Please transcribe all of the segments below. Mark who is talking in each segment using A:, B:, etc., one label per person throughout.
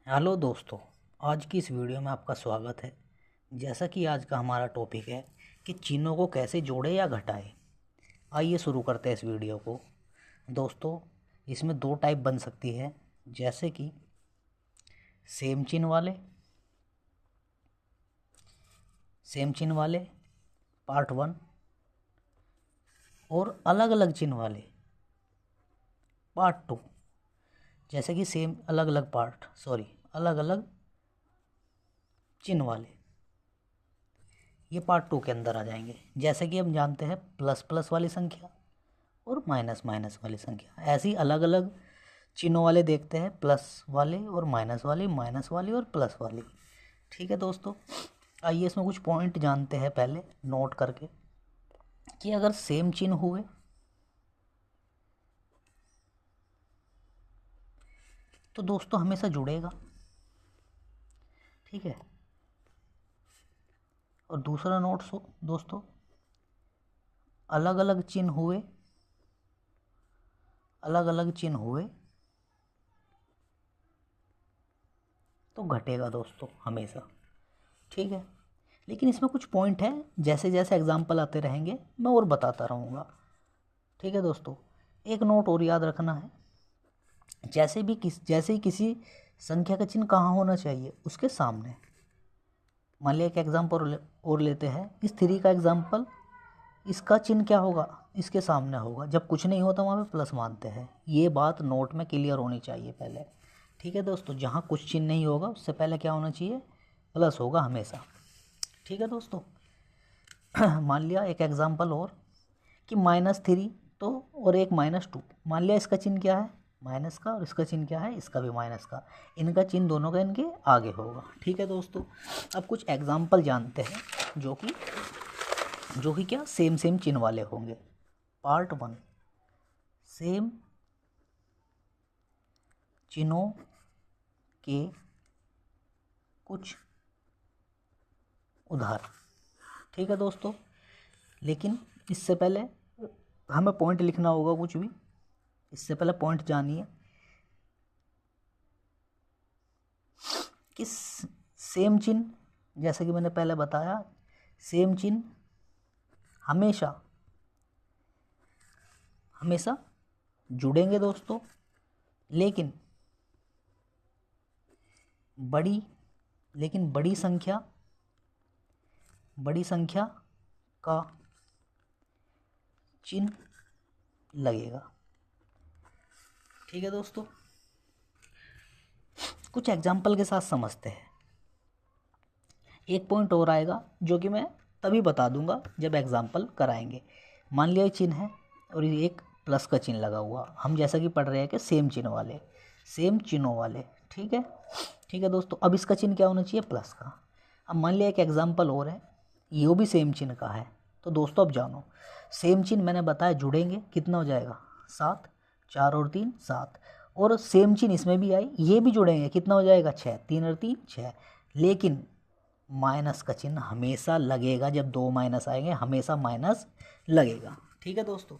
A: Hello दोस्तों, आज की इस वीडियो में आपका स्वागत है। जैसा कि आज का हमारा टॉपिक है कि चिन्हों को कैसे जोड़े या घटाएं। आइए शुरू करते हैं इस वीडियो को। दोस्तों, इसमें दो टाइप बन सकती है, जैसे कि सेम चिन्ह वाले पार्ट 1 और अलग अलग चिन्ह वाले पार्ट 2। जैसे कि अलग अलग चिन्ह वाले ये पार्ट 2 के अंदर आ जाएंगे। जैसे कि हम जानते हैं प्लस प्लस वाली संख्या और माइनस माइनस वाली संख्या, ऐसे ही अलग अलग चिन्हों वाले देखते हैं, प्लस वाले और माइनस वाली, माइनस वाली और प्लस वाली। ठीक है दोस्तों, आइए इसमें कुछ पॉइंट जानते हैं पहले नोट करके कि अगर सेम चिन्ह हुए तो दोस्तों हमेशा जुड़ेगा। ठीक है, और दूसरा नोट दोस्तों, अलग अलग चिन्ह हुए तो घटेगा दोस्तों हमेशा। ठीक है, लेकिन इसमें कुछ पॉइंट है, जैसे जैसे एग्जाम्पल आते रहेंगे मैं और बताता रहूँगा। ठीक है दोस्तों, एक नोट और याद रखना है, जैसे ही किसी संख्या का चिन्ह कहाँ होना चाहिए, उसके सामने। मान लिया एक एग्जाम्पल और लेते हैं, इस 3 का एग्जाम्पल, इसका चिन्ह क्या होगा, इसके सामने होगा। जब कुछ नहीं होता वहाँ पे प्लस मानते हैं। ये बात नोट में क्लियर होनी चाहिए पहले। ठीक है दोस्तों, जहाँ कुछ चिन्ह नहीं होगा उससे पहले क्या होना चाहिए, प्लस होगा हमेशा। ठीक है दोस्तों, मान लिया एक एग्जाम्पल और कि -3 तो और एक -2। मान लिया इसका चिन्ह क्या है, माइनस का, और इसका चिन्ह क्या है, इसका भी माइनस का। इनका चिन्ह दोनों का इनके आगे होगा। ठीक है दोस्तों, अब कुछ एग्जाम्पल जानते हैं जो कि क्या सेम चिन्ह वाले होंगे। पार्ट 1, सेम चिन्हों के कुछ उदाहरण। ठीक है दोस्तों, लेकिन इससे पहले हमें पॉइंट लिखना होगा कुछ भी। इससे पहले पॉइंट जानिए कि सेम चिन्ह, जैसे कि मैंने पहले बताया, सेम चिन्ह हमेशा जुड़ेंगे दोस्तों, लेकिन बड़ी संख्या का चिन्ह लगेगा। ठीक है दोस्तों, कुछ एग्जाम्पल के साथ समझते हैं। एक पॉइंट और आएगा जो कि मैं तभी बता दूंगा जब एग्जाम्पल कराएंगे। मान लिया चिन्ह है और ये एक प्लस का चिन्ह लगा हुआ, हम जैसा कि पढ़ रहे हैं कि सेम चिन्हों वाले। ठीक है दोस्तों, अब इसका चिन्ह क्या होना चाहिए, प्लस का। अब मान लिया एक एग्जाम्पल और है, ये भी सेम चिन्ह का है। तो दोस्तों अब जानो, सेम चिन्ह मैंने बताया जुड़ेंगे, कितना हो जाएगा 7, 4 और 3 7। और सेम चिन्ह इसमें भी आई, ये भी जुड़ेंगे, कितना हो जाएगा 6, 3 और 3 6। लेकिन माइनस का चिन्ह हमेशा लगेगा, जब 2 माइनस आएंगे हमेशा माइनस लगेगा। ठीक है दोस्तों,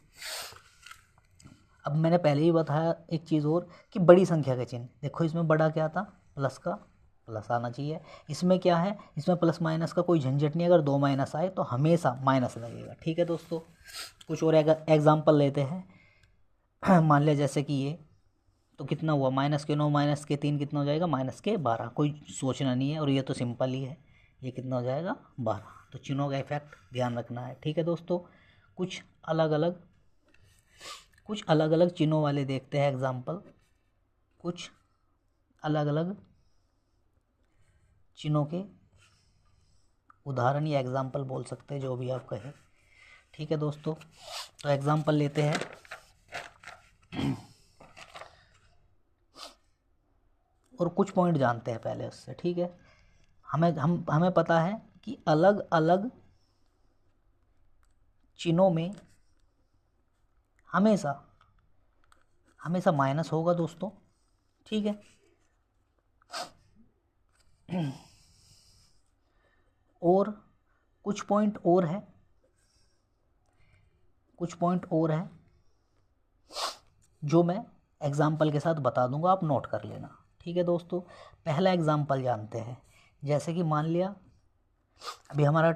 A: अब मैंने पहले ही बताया एक चीज़ और कि बड़ी संख्या के चिन्ह देखो, इसमें बड़ा क्या था, प्लस का, प्लस आना चाहिए। इसमें क्या है, इसमें प्लस माइनस का कोई झंझट नहीं, अगर 2 माइनस आए तो हमेशा माइनस लगेगा। ठीक है दोस्तों, कुछ और एग्जाम्पल लेते हैं। मान लिया जैसे कि ये, तो कितना हुआ, -9 -3 कितना हो जाएगा, -12। कोई सोचना नहीं है, और ये तो सिंपल ही है, ये कितना हो जाएगा 12। तो चिन्हों का इफेक्ट ध्यान रखना है। ठीक है दोस्तों, कुछ अलग अलग चिन्हों वाले देखते हैं एग्जाम्पल, कुछ अलग अलग चिन्हों के उदाहरण या एग्जाम्पल बोल सकते हैं, जो भी आप कहें। ठीक है दोस्तों, तो एग्जाम्पल लेते हैं। और कुछ पॉइंट जानते हैं पहले उससे। ठीक है, हमें पता है कि अलग अलग चिन्हों में हमेशा माइनस होगा दोस्तों। ठीक है, और कुछ पॉइंट और है जो मैं एग्जाम्पल के साथ बता दूंगा, आप नोट कर लेना। ठीक है दोस्तों, पहला एग्जाम्पल जानते हैं। जैसे कि मान लिया अभी हमारा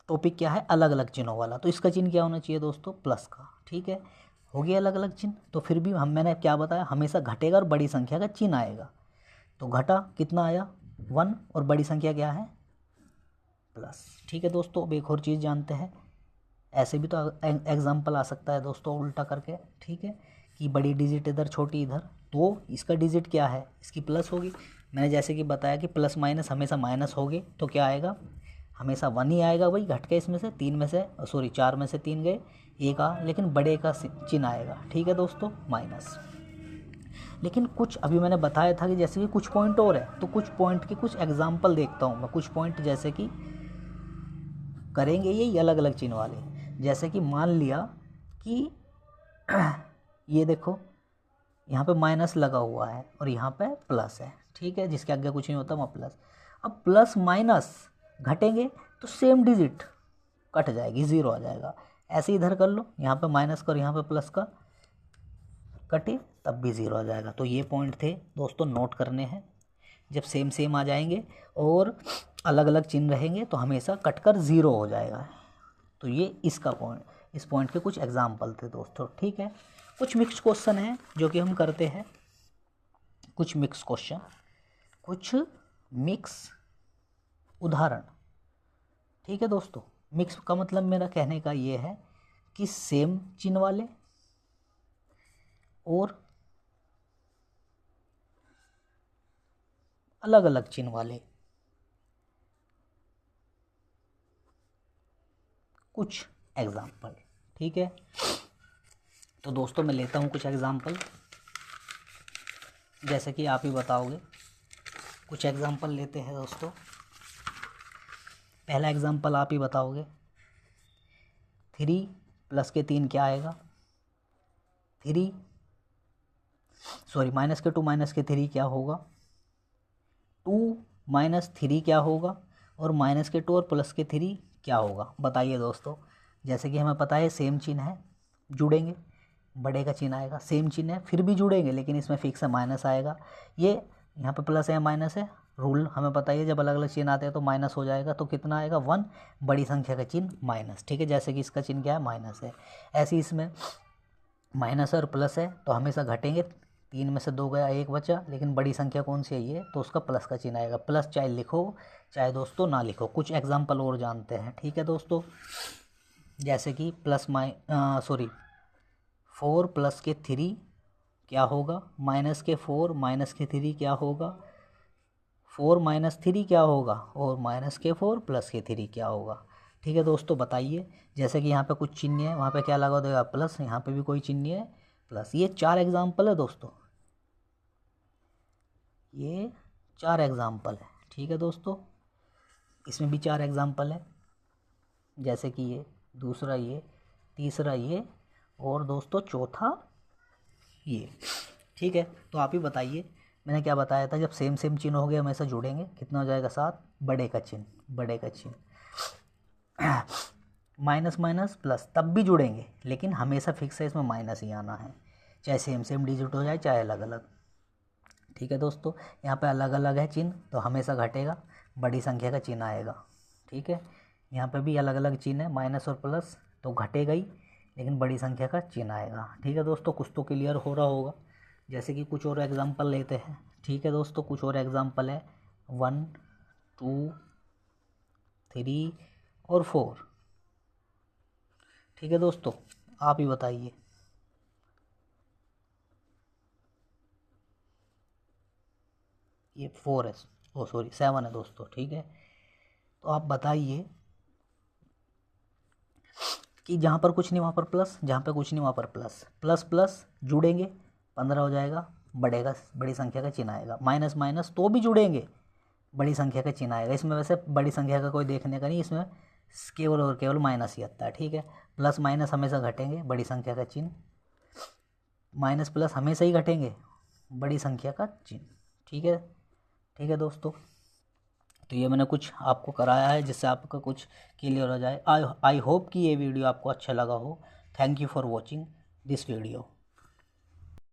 A: टॉपिक क्या है, अलग अलग चिन्हों वाला, तो इसका चिन्ह क्या होना चाहिए दोस्तों, प्लस का। ठीक है, हो गया अलग अलग चिन्ह, तो फिर भी मैंने क्या बताया, हमेशा घटेगा और बड़ी संख्या का चिन्ह आएगा। तो घटा कितना आया 1 और बड़ी संख्या क्या है प्लस। ठीक है दोस्तों, अब एक और चीज़ जानते हैं, ऐसे भी तो एग्जाम्पल आ सकता है दोस्तों उल्टा करके। ठीक है, कि बड़ी डिजिट इधर छोटी इधर, तो इसका डिजिट क्या है, इसकी प्लस होगी। मैंने जैसे कि बताया कि प्लस माइनस हमेशा माइनस होगी, तो क्या आएगा, हमेशा 1 ही आएगा भाई, घट के इसमें से 3 में से 4 में से 3 गए, एक आ, लेकिन बड़े का चिन्ह आएगा। ठीक है दोस्तों, माइनस। लेकिन कुछ अभी मैंने बताया था कि जैसे कि कुछ पॉइंट और है, तो कुछ पॉइंट के कुछ एग्जाम्पल देखता हूँ मैं। कुछ पॉइंट जैसे कि करेंगे यही अलग अलग चिन्ह वाले, जैसे कि मान लिया कि ये देखो यहाँ पे माइनस लगा हुआ है और यहाँ पे प्लस है। ठीक है, जिसके आगे कुछ नहीं होता वहाँ प्लस। अब प्लस माइनस घटेंगे तो सेम डिजिट कट जाएगी, 0 आ जाएगा। ऐसे इधर कर लो, यहाँ पे माइनस का और यहाँ पे प्लस का कटे तब भी 0 आ जाएगा। तो ये पॉइंट थे दोस्तों, नोट करने हैं। जब सेम सेम आ जाएंगे और अलग अलग चिन्ह रहेंगे तो हमेशा कटकर 0 हो जाएगा। तो ये इसका पॉइंट, इस पॉइंट के कुछ एग्जाम्पल थे दोस्तों। ठीक है, कुछ मिक्स क्वेश्चन हैं जो कि हम करते हैं, कुछ मिक्स क्वेश्चन, कुछ मिक्स उदाहरण। ठीक है दोस्तों, मिक्स का मतलब मेरा कहने का ये है कि सेम चिन्ह वाले और अलग अलग चिन्ह वाले कुछ एग्जाम्पल। ठीक है, तो दोस्तों मैं लेता हूँ कुछ एग्जाम्पल, जैसे कि आप ही बताओगे। कुछ एग्जाम्पल लेते हैं दोस्तों। पहला एग्जाम्पल आप ही बताओगे, 3 प्लस के 3 क्या आएगा, माइनस के 2 माइनस के 3 क्या होगा, 2 माइनस 3 क्या होगा, और माइनस के 2 और प्लस के 3 क्या होगा, बताइए दोस्तों। जैसे कि हमें पता है सेम चिन्ह है, जुड़ेंगे, बड़े का चिन्ह आएगा, सेम चिन्ह है फिर भी जुड़ेंगे, लेकिन इसमें फिक्स है माइनस आएगा। ये यहाँ पे प्लस है माइनस है, रूल हमें पता ही है, जब अलग अलग चिन्ह आते हैं तो माइनस हो जाएगा। तो कितना आएगा 1, बड़ी संख्या का चिन्ह माइनस। ठीक है, जैसे कि इसका चिन्ह क्या है, माइनस है। ऐसे इसमें माइनस है और प्लस है तो हमेशा घटेंगे, 3 में से 2 गया, 1 बचा, लेकिन बड़ी संख्या कौन सी है ये, तो उसका प्लस का चिन्ह आएगा। प्लस चाहे लिखो चाहे दोस्तों ना लिखो। कुछ एग्जाम्पल और जानते हैं। ठीक है दोस्तों, जैसे कि 4 प्लस के 3 क्या होगा, माइनस के 4 माइनस के 3 क्या होगा, 4 माइनस 3 क्या होगा, और माइनस के 4 प्लस के 3 क्या होगा। ठीक है दोस्तों, बताइए। जैसे कि यहाँ पे कुछ चिन्ह है, वहाँ पे क्या लगा देगा प्लस, यहाँ पे भी कोई चिन्ह है प्लस। ये 4 एग्जाम्पल है दोस्तों, ये 4 एग्जाम्पल है। ठीक है दोस्तों, इसमें भी 4 एग्जाम्पल है, जैसे कि ये, दूसरा ये, तीसरा ये, और दोस्तों चौथा ये। ठीक है, तो आप ही बताइए, मैंने क्या बताया था, जब सेम सेम चिन्ह हो गए हमेशा जुड़ेंगे, कितना हो जाएगा 7, बड़े का चिन्ह माइनस माइनस प्लस तब भी जुड़ेंगे, लेकिन हमेशा फिक्स है इसमें माइनस ही आना है, चाहे सेम सेम डिजिट हो जाए चाहे अलग अलग। ठीक है दोस्तों, यहाँ पे अलग अलग है चिन्ह तो हमेशा घटेगा, बड़ी संख्या का चिन्ह आएगा। ठीक है, यहाँ पे भी अलग अलग चिन्ह है, माइनस और प्लस, तो घटेगा ही, लेकिन बड़ी संख्या का चिन्ह आएगा। ठीक है दोस्तों, कुछ तो क्लियर हो रहा होगा। जैसे कि कुछ और एग्जांपल लेते हैं। ठीक है दोस्तों, कुछ और एग्जांपल है, 1 2 3 और 4। ठीक है दोस्तों, आप ही बताइए। ये 4 है, 7 है दोस्तों। ठीक है, तो आप बताइए कि जहाँ पर कुछ नहीं वहाँ पर प्लस, जहाँ पे कुछ नहीं वहाँ पर प्लस, प्लस प्लस जुड़ेंगे 15 हो जाएगा, बड़ी संख्या का चिन्ह आएगा। माइनस माइनस तो भी जुड़ेंगे, बड़ी संख्या का चिन्ह आएगा। इसमें वैसे बड़ी संख्या का कोई देखने का नहीं, इसमें केवल और केवल माइनस ही आता है। ठीक है, प्लस माइनस हमेशा घटेंगे, बड़ी संख्या का चिन्ह, माइनस प्लस हमेशा ही घटेंगे, बड़ी संख्या का चिन्ह। ठीक है दोस्तों, तो ये मैंने कुछ आपको कराया है जिससे आपका कुछ क्लियर हो जाए। आई होप कि ये वीडियो आपको अच्छा लगा हो। Thank you for watching this video.